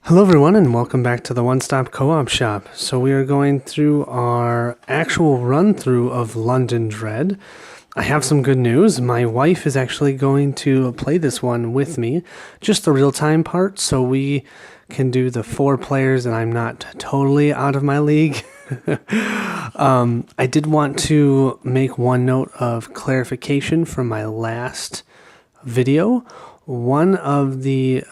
Hello everyone and welcome back to the One Stop Co-op Shop. So we are going through our actual run through of London Dread. I have some good news. My wife is actually going to play this one with me, just the real-time part, so we can do the 4 players and I'm not totally out of my league. I did want to make one note of clarification from my last video. One of the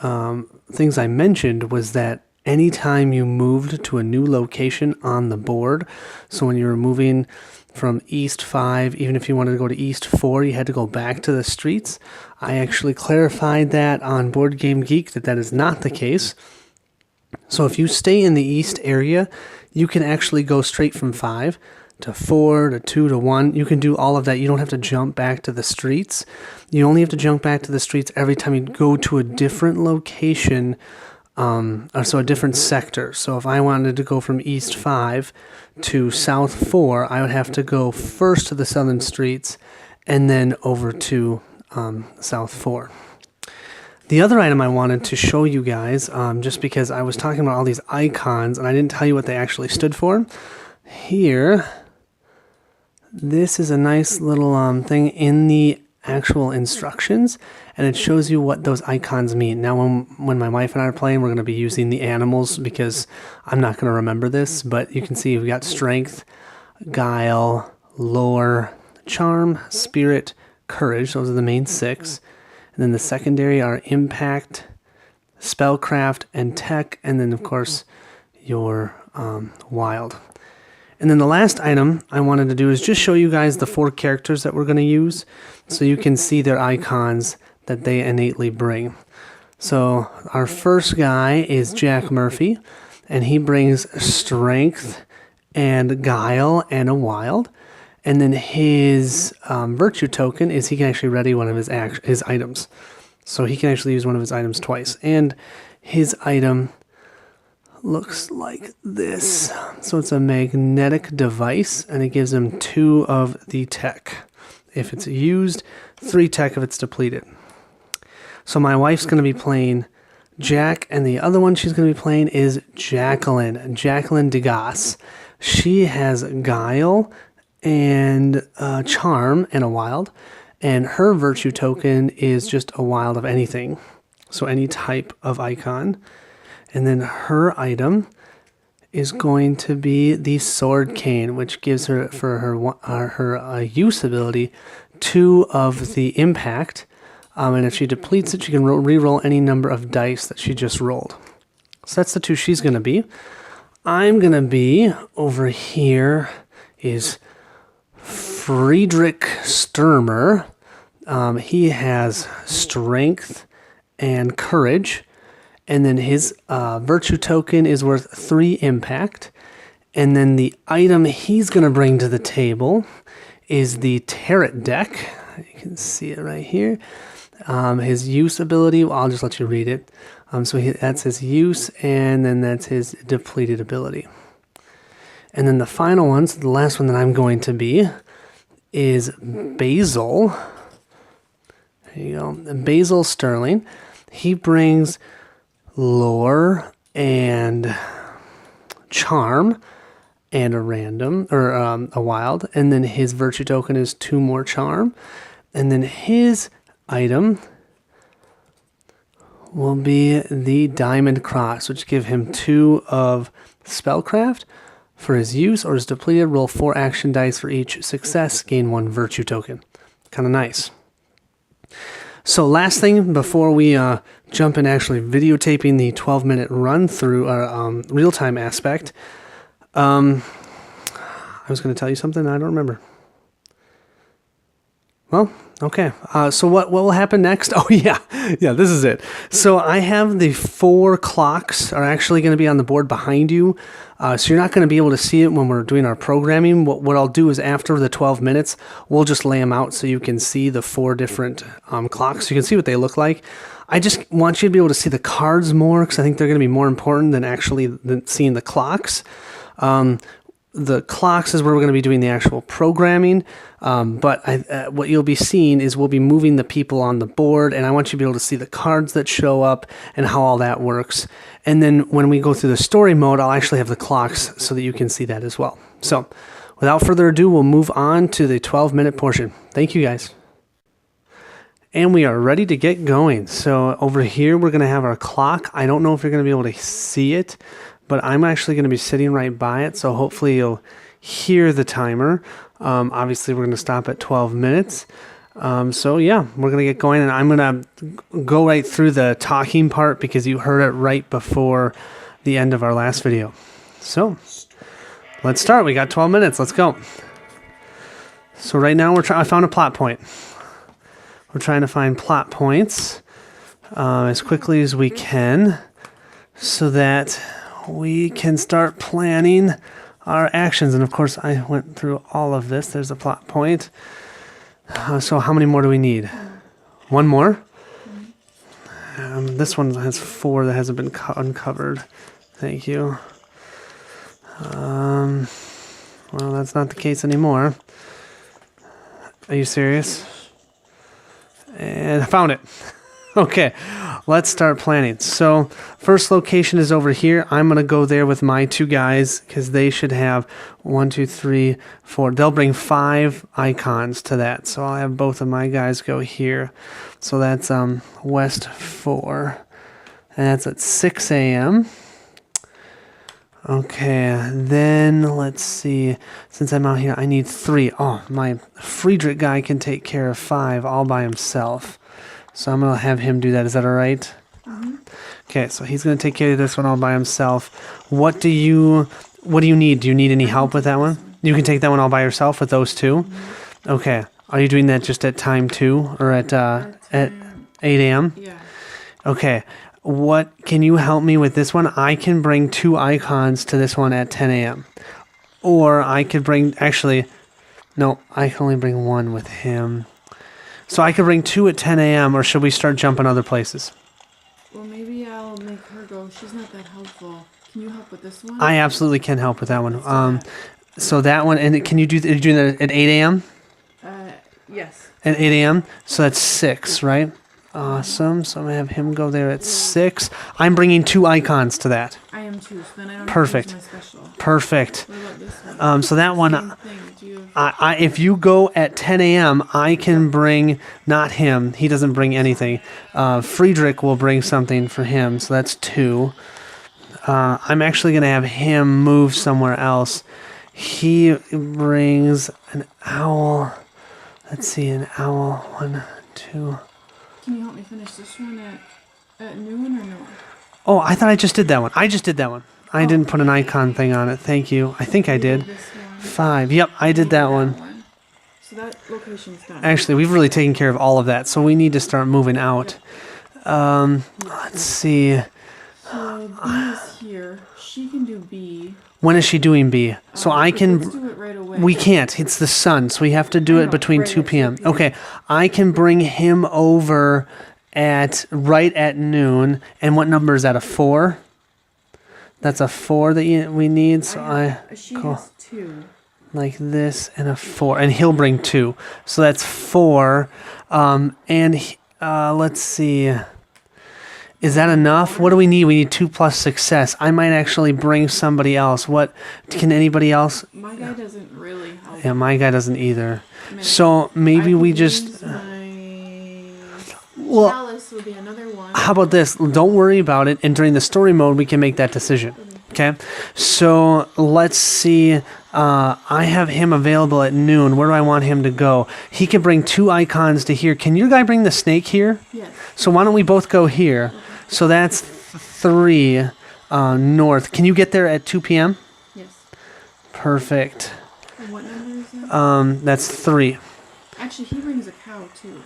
things I mentioned was that anytime you moved to a new location on the board, so when you were moving from East 5, even if you wanted to go to East 4, you had to go back to the streets. I actually clarified that on Board Game Geek that is not the case. So if you stay in the East area, you can actually go straight from 5 to 4 to 2 to 1. You can do all of that. You don't have to jump back to the streets. You only have to jump back to the streets every time you go to a different location, so a different sector. So if I wanted to go from East 5 to South 4, I would have to go first to the southern streets and then over to South 4. The other item I wanted to show you guys, just because I was talking about all these icons and I didn't tell you what they actually stood for. Here, this is a nice little thing in the actual instructions, and it shows you what those icons mean. Now, when my wife and I are playing, we're going to be using the animals because I'm not going to remember this, but you can see we've got strength, guile, lore, charm, spirit, courage. Those are the main 6. And then the secondary are impact, spellcraft, and tech, and then, of course, your wild. And then the last item I wanted to do is just show you guys the 4 characters that we're going to use so you can see their icons that they innately bring. So our first guy is Jack Murphy, and he brings strength and guile and a wild. And then his virtue token is he can actually ready one of his items. So he can actually use one of his items twice. And his item looks like this. So it's a magnetic device, and it gives him 2 of the tech if it's used, 3 tech if it's depleted. So my wife's going to be playing Jack, and the other one she's going to be playing is Jacqueline Degas. She has guile and charm and a wild, and her virtue token is just a wild of anything, so any type of icon. And then her item is going to be the Sword Cane, which gives her, for her use ability, 2 of the impact. And if she depletes it, she can re-roll any number of dice that she just rolled. So that's the 2 she's going to be. I'm going to be, over here, is Friedrich Sturmer. He has strength and courage. And then his virtue token is worth 3 impact. And then the item he's going to bring to the table is the Tarot deck. You can see it right here. His use ability, well, I'll just let you read it. That's his use, and then that's his depleted ability. And then the final one, so the last one that I'm going to be, is Basil. There you go. Basil Sterling. He brings lore and charm and a random or a wild, and then his virtue token is 2 more charm, and then his item will be the Diamond Cross, which give him 2 of spellcraft for his use, or his depleted, roll 4 action dice for each success, gain 1 virtue token. Kind of nice. So last thing before we jump in actually videotaping the 12-minute run through real-time aspect, I was going to tell you something, I don't remember. Well, okay. So what will happen next? Oh, yeah, this is it. So I have the 4 clocks are actually going to be on the board behind you. So you're not going to be able to see it when we're doing our programming. What I'll do is after the 12 minutes, we'll just lay them out so you can see the 4 different clocks. So you can see what they look like. I just want you to be able to see the cards more because I think they're going to be more important than actually seeing the clocks. the clocks is where we're going to be doing the actual programming. But what you'll be seeing is we'll be moving the people on the board, and I want you to be able to see the cards that show up and how all that works. And then when we go through the story mode, I'll actually have the clocks so that you can see that as well. So without further ado, we'll move on to the 12-minute portion. Thank you, guys. And we are ready to get going. So over here, we're going to have our clock. I don't know if you're going to be able to see it, but I'm actually going to be sitting right by it. So hopefully you'll hear the timer. Obviously, we're going to stop at 12 minutes. So yeah, we're going to get going, and I'm going to go right through the talking part because you heard it right before the end of our last video. So let's start. We got 12 minutes. Let's go. So right now I found a plot point. We're trying to find plot points as quickly as we can so that we can start planning our actions. And of course, I went through all of this. There's a plot point. So how many more do we need? One more? This one has 4 that hasn't been uncovered. Thank you. Well, that's not the case anymore. Are you serious? And I found it. Okay, let's start planning. So first location is over here. I'm going to go there with my 2 guys because they should have 1, 2, 3, 4. They'll bring 5 icons to that. So I'll have both of my guys go here. So that's West 4. And that's at 6 a.m. Okay, then let's see. Since I'm out here, I need 3. Oh, my Friedrich guy can take care of 5 all by himself. So I'm going to have him do that. Is that all right? Mm-hmm. Okay, so he's going to take care of this one all by himself. What do you need? Do you need any help with that one? You can take that one all by yourself with those 2? Mm-hmm. Okay. Are you doing that just at time 2 or at 8 a.m.? Yeah. Okay. What can you help me with this one? I can bring 2 icons to this one at 10 a.m. Or I could bring, actually, no, I can only bring 1 with him. So I could bring 2 at 10 a.m. or should we start jumping other places? Well, maybe I'll make her go. She's not that helpful. Can you help with this one? I absolutely can help with that one. So that one, and can you do, are you doing that at 8 a.m.? Yes. At 8 a.m.? So that's 6, right? Awesome. So I'm going to have him go there at 6. I'm bringing 2 icons to that. I am too, so then I don't Perfect. have to use my special. Perfect. What about this one? So that one, Have... if you go at 10 a.m., I can bring, not him, he doesn't bring anything. Friedrich will bring something for him, so that's 2. I'm actually going to have him move somewhere else. He brings an owl. Let's see, an owl. 1, 2. Can you help me finish this one at noon or no? Oh, I thought I just did that one. I just did that one. I didn't put an icon thing on it. Thank you. I think I did. 5. Yep, I did that one. So that location's done. Actually, we've really taken care of all of that, so we need to start moving out. Let's see. So B is here. She can do B. When is she doing B? So I can... Let's do it right away. We can't. It's the sun, so we have to do it between 2 p.m. Okay, I can bring him over right at noon. And what number is that? A 4? That's a 4 that we need. So she has 2. Like this and a 4, and he'll bring 2. So that's 4. Let's see. Is that enough? What do we need? We need 2 plus success. I might actually bring somebody else. What can anybody else? My guy doesn't really help. Yeah, my guy doesn't either. So maybe we just. Well, Chalice will be another one. how about this? Don't worry about it, and during the story mode, we can make that decision. Okay. So let's see. I have him available at noon. Where do I want him to go? He can bring 2 icons to here. Can your guy bring the snake here? Yes. So why don't we both go here? Okay. So that's 3 north. Can you get there at 2 p.m.? Yes. Perfect. And what number is that? That's 3. Actually, he brings a cow too.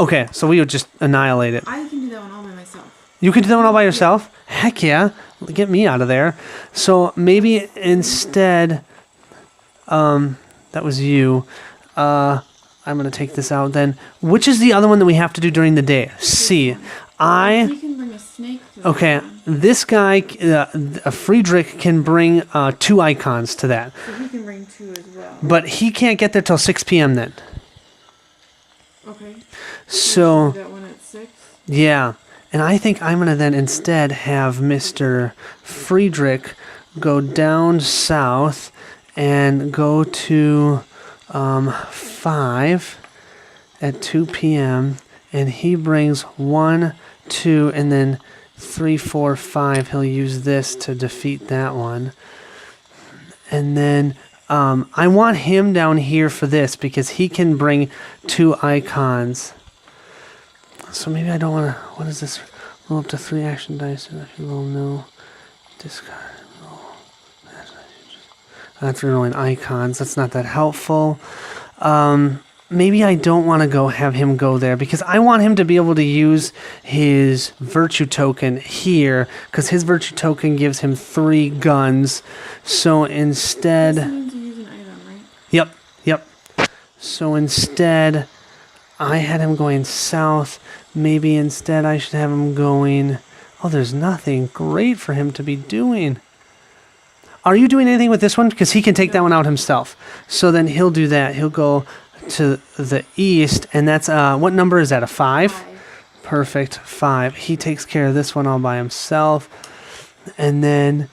Okay, so we would just annihilate it. I can do that one all by myself. You can do that one all by yourself? Yeah. Heck yeah. Get me out of there. So maybe instead, that was you. I'm going to take this out then. Which is the other one that we have to do during the day? C. He can bring a snake to Okay, this guy, Friedrich, can bring 2 icons to that. So he can bring 2 as well. But he can't get there till 6 p.m. then. Okay. So, That one at 6? yeah. And I think I'm going to then instead have Mr. Friedrich go down south and go to 5 at 2 p.m. And he brings 1, 2, and then 3, 4, 5. He'll use this to defeat that one. And then I want him down here for this because he can bring 2 icons. So maybe I don't want to... What is this? Roll up to 3 action dice. And if you roll no, discard. Roll. That's rolling icons. That's not that helpful. Maybe I don't want to go have him go there because I want him to be able to use his virtue token here because his virtue token gives him 3 guns. So instead... This means you use an item, right? Yep. So instead, I had him going south. Maybe instead I should have him going... Oh, there's nothing great for him to be doing. Are you doing anything with this one? Because he can take that one out himself. So then he'll do that. He'll go to the east, and that's... what number is that, a 5? 5. Perfect, 5. He takes care of this one all by himself. And then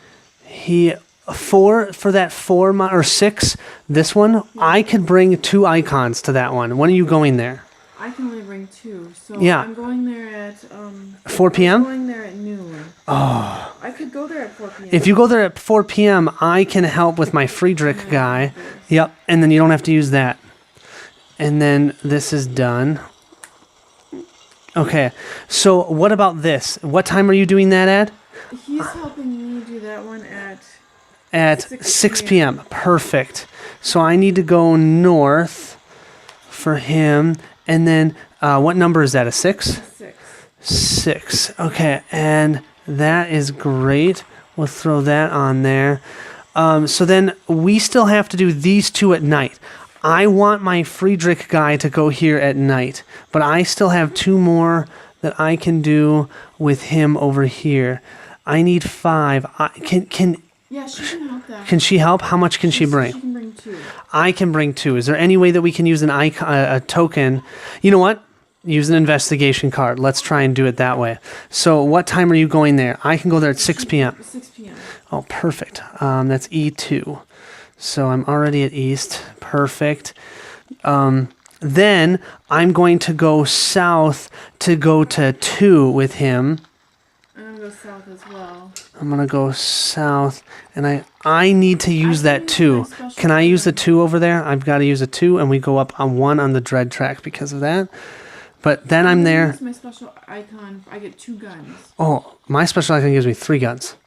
he... 4 for that 4 or 6, this one, I could bring 2 icons to that one. When are you going there? I can only bring 2, so Yeah. I'm going there at 4 p.m.? I'm going there at noon. Oh. I could go there at 4 p.m. If you go there at 4 p.m., I can help with my Friedrich guy. Yep, and then you don't have to use that. And then this is done. Okay, so what about this? What time are you doing that at? He's helping me do that one at At 6 p.m. Perfect. So I need to go north for him. And then what number is that? A 6? 6. 6. Okay, and that is great. We'll throw that on there. So then we still have to do these 2 at night. I want my Friedrich guy to go here at night, but I still have 2 more that I can do with him over here. I need 5. Yeah, she can help that. Can she help? How much can she bring? She can bring 2. I can bring 2. Is there any way that we can use an icon, a token? You know what? Use an investigation card. Let's try and do it that way. So what time are you going there? I can go there at 6 p.m. 6 p.m. Oh, perfect. That's E2. So I'm already at East. Perfect. Then I'm going to go south to go to 2 with him. I'm going to go south as well. I'm going to go south, and I need to use that 2. Can I use the 2 over there? I've got to use a 2, and we go up on 1 on the dread track because of that. But then I'm there. Use my special icon. I get 2 guns. Oh, my special icon gives me 3 guns.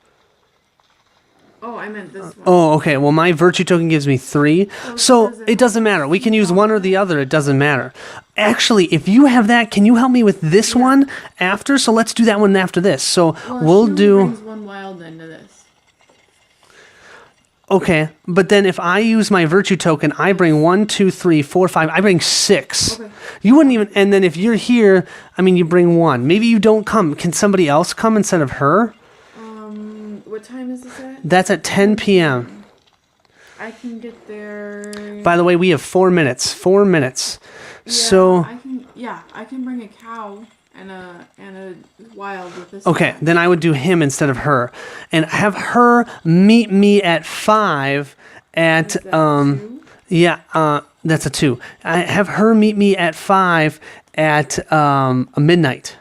Oh, I meant this one. Oh, okay. Well, my virtue token gives me 3. So it doesn't matter. We can use one or the other. It doesn't matter. Actually, if you have that, can you help me with this one after? So let's do that one after this. So we'll she do... brings 1 wild into this. Okay, but then if I use my virtue token, I bring 1, 2, 3, 4, 5. I bring 6. Okay. You wouldn't even... And then if you're here, I mean, you bring 1. Maybe you don't come. Can somebody else come instead of her? What time is this at? That's at 10 p.m. I can get there. By the way, we have 4 minutes. 4 minutes. Yeah, So... I can bring a cow and a wild with this. Okay, one. then I would do him instead of her. And have her meet me at 5 at... Is that 2? Yeah, that's a 2. I have her meet me at 5 at midnight.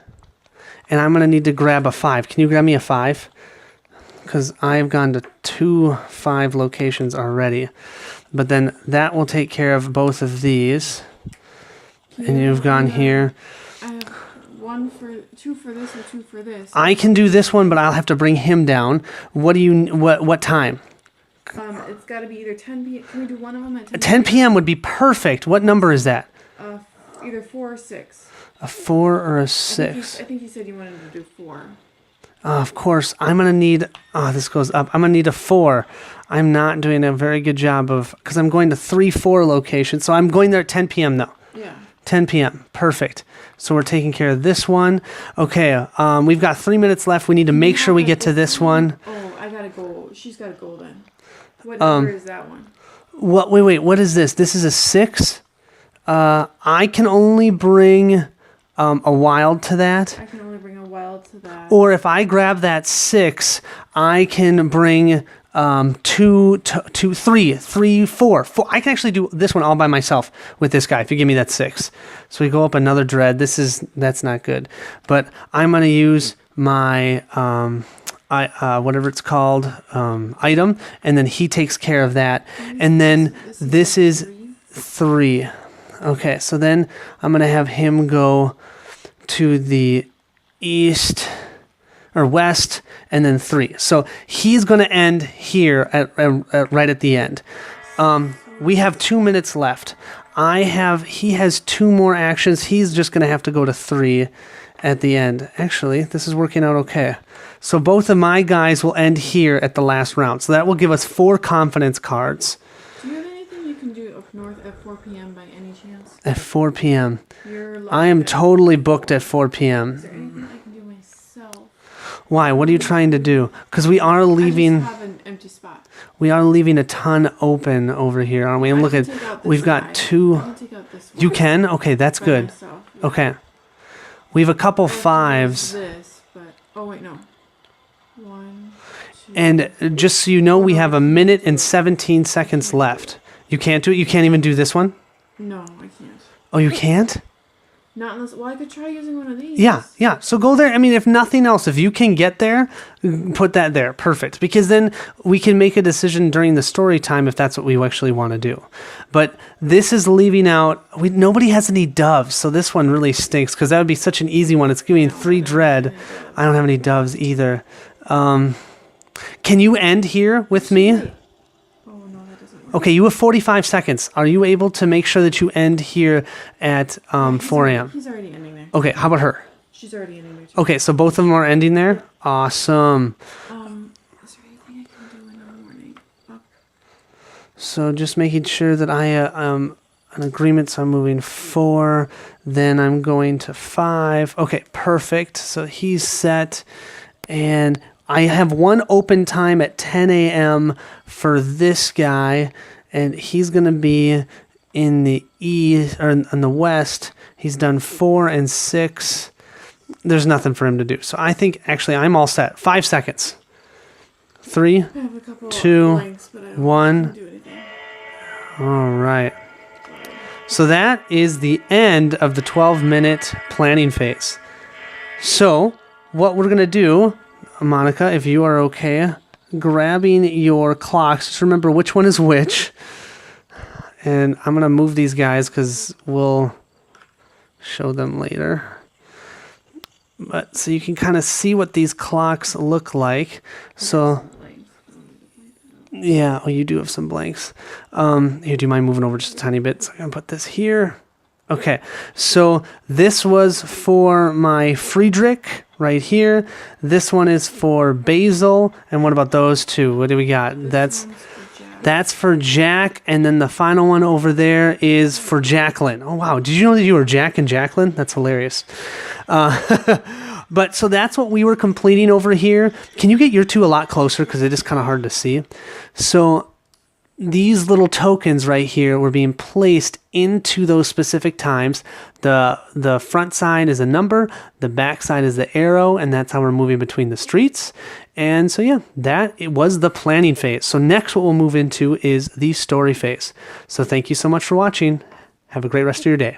And I'm going to need to grab a 5. Can you grab me a 5? Because I've gone to 2 5 locations already. But then that will take care of both of these. And you've gone here. I have 2 for this or 2 for this. I can do this one, but I'll have to bring him down. What time? It's got to be either 10 p.m. Can we do one of them at 10? 10 p.m. would be perfect. What number is that? Either 4 or 6. A 4 or a 6? I think you said you wanted to do 4. Of course, I'm going to need... Oh, this goes up. I'm going to need a 4. I'm not doing a very good job of... Because I'm going to 3, 4 locations. So I'm going there at 10 p.m. though. Yeah. 10 p.m. Perfect. So we're taking care of this one. Okay, we've got 3 minutes left. We need to make sure we get to this one. Oh, I gotta go. She's gotta go then. What number is that one? What? Wait. What is this? This is a 6. I can only bring a wild to that. I can only bring a wild to that. Or if I grab that 6, I can bring 2, 3, 4. I can actually do this one all by myself with this guy if you give me that 6. So we go up another dread. That's not good. But I'm gonna use my whatever it's called item, and then he takes care of that. And then this is 3. Okay, so then I'm gonna have him go to the east or west, and then 3. So he's going to end here at right at the end. We have 2 minutes left. He has 2 more actions. He's just going to have to go to 3 at the end. Actually, this is working out okay. So both of my guys will end here at the last round. So that will give us 4 confidence cards. Do you have anything you can do up north at 4 p.m. by any chance? At 4 p.m. You're I am lucky. totally booked at 4 p.m. Is there anything I can do myself? Why? What are you trying to do? Because we are I leaving. just have an empty spot. We are leaving a ton open over here, aren't we? And I look can at, take out this we've got side. 2. I can take out this one You can? Okay, that's by good. myself, yeah. Okay. We have a couple I can use 5s. This, but oh wait, no. 1, 2. And just so you know, we have 1 minute and 17 seconds left. You can't do it? You can't even do this one? No, I can't. Oh, you can't? Not unless. Well, I could try using one of these. Yeah. So go there. I mean, if nothing else, if you can get there, put that there. Perfect. Because then we can make a decision during the story time if that's what we actually want to do. But this is leaving out. Nobody has any doves, so this one really stinks because that would be such an easy one. It's giving 3 dread. I don't have any doves either. Can you end here with me? Oh no, that doesn't work. Okay, you have 45 seconds. Are you able to make sure that you end here at 4 a.m.? He's already ending there. Okay, how about her? She's already ending there too. Okay, so both of them are ending there. Awesome. Is there anything I can do in the morning? Up. So just making sure that I an agreement. So I'm moving 4, then I'm going to 5. Okay, perfect. So he's set, and I have 1 open time at 10 a.m. for this guy, and he's gonna be in the east or in the west. He's done 4 and 6. There's nothing for him to do. So I think actually I'm all set. 5 seconds. 3. I have a couple 2, blanks, but I don't 1. do anything. All right. So that is the end of the 12-minute planning phase. So what we're going to do, Monica, if you are okay, grabbing your clocks, just remember which one is which. And I'm going to move these guys because we'll show them later. But so you can kind of see what these clocks look like. So Blanks. yeah, oh, you do have some blanks. Here, do you mind moving over just a tiny bit? So I'm going to put this here. Okay, so this was for my Friedrich right here. This one is for Basil. And what about those two? What do we got? That's for Jack. And then the final one over there is for Jacqueline. Oh, wow. Did you know that you were Jack and Jacqueline? That's hilarious. But so that's what we were completing over here. Can you get your 2 a lot closer? Because it is kind of hard to see. So these little tokens right here were being placed into those specific times. The front side is a number, the back side is the arrow, and that's how we're moving between the streets. And so yeah, it was the planning phase. So next what we'll move into is the story phase. So thank you so much for watching. Have a great rest of your day.